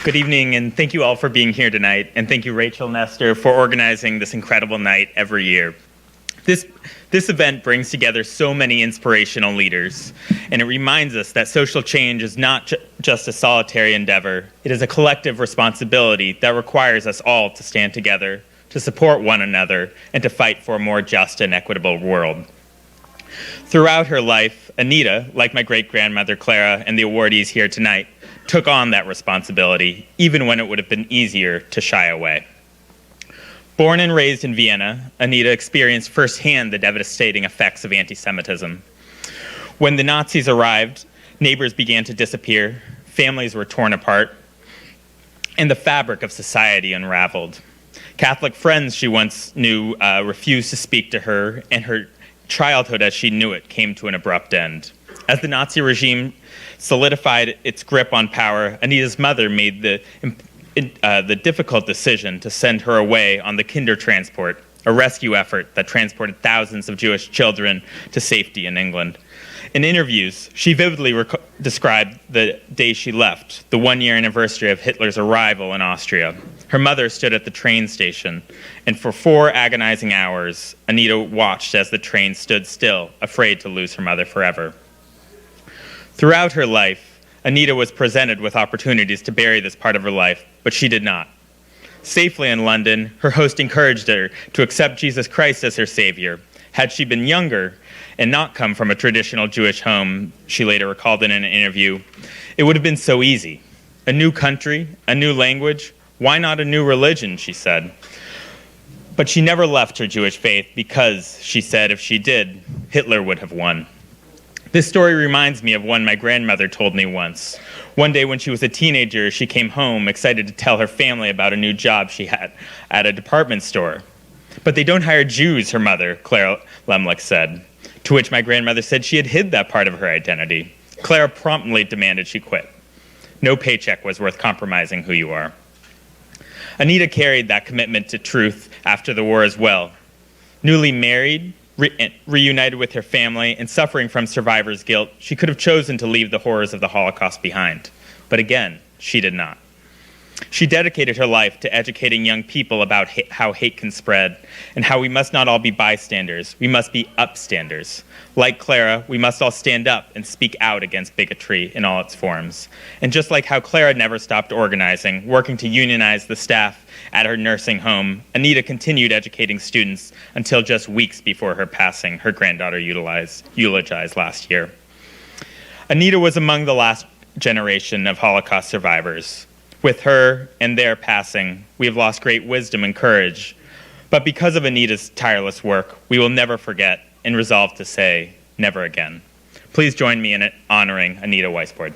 Good evening, and thank you all for being here tonight, and thank you, Rachel Nestor, for organizing this incredible night every year. This event brings together so many inspirational leaders, and it reminds us that social change is not just a solitary endeavor. It is a collective responsibility that requires us all to stand together, to support one another, and to fight for a more just and equitable world. Throughout her life, Anita, like my great-grandmother Clara and the awardees here tonight, took on that responsibility, even when it would have been easier to shy away. Born and raised in Vienna, Anita experienced firsthand the devastating effects of anti-Semitism. When the Nazis arrived, neighbors began to disappear, families were torn apart, and the fabric of society unraveled. Catholic friends she once knew refused to speak to her, and her childhood as she knew it came to an abrupt end. As the Nazi regime solidified its grip on power, Anita's mother made the difficult decision to send her away on the Kindertransport, a rescue effort that transported thousands of Jewish children to safety in England. In interviews, she vividly described the day she left, the one-year anniversary of Hitler's arrival in Austria. Her mother stood at the train station, and for 4 agonizing hours, Anita watched as the train stood still, afraid to lose her mother forever. Throughout her life, Anita was presented with opportunities to bury this part of her life, but she did not. Safely in London, her host encouraged her to accept Jesus Christ as her savior. Had she been younger and not come from a traditional Jewish home, she later recalled in an interview, it would have been so easy. A new country, a new language, why not a new religion, she said. But she never left her Jewish faith because, she said, if she did, Hitler would have won. This story reminds me of one my grandmother told me once. One day when she was a teenager, she came home excited to tell her family about a new job she had at a department store. But they don't hire Jews, her mother, Clara Lemlich, said, to which my grandmother said she had hid that part of her identity. Clara promptly demanded she quit. No paycheck was worth compromising who you are. Anita carried that commitment to truth after the war as well. Newly married, reunited with her family, and suffering from survivor's guilt, she could have chosen to leave the horrors of the Holocaust behind. But again, she did not. She dedicated her life to educating young people about how hate can spread and how we must not all be bystanders, we must be upstanders. Like Clara, we must all stand up and speak out against bigotry in all its forms. And just like how Clara never stopped organizing, working to unionize the staff at her nursing home, Anita continued educating students until just weeks before her passing, her granddaughter eulogized last year. Anita was among the last generation of Holocaust survivors. With her and their passing, we have lost great wisdom and courage. But because of Anita's tireless work, we will never forget and resolve to say never again. Please join me in honoring Anita Weisbord.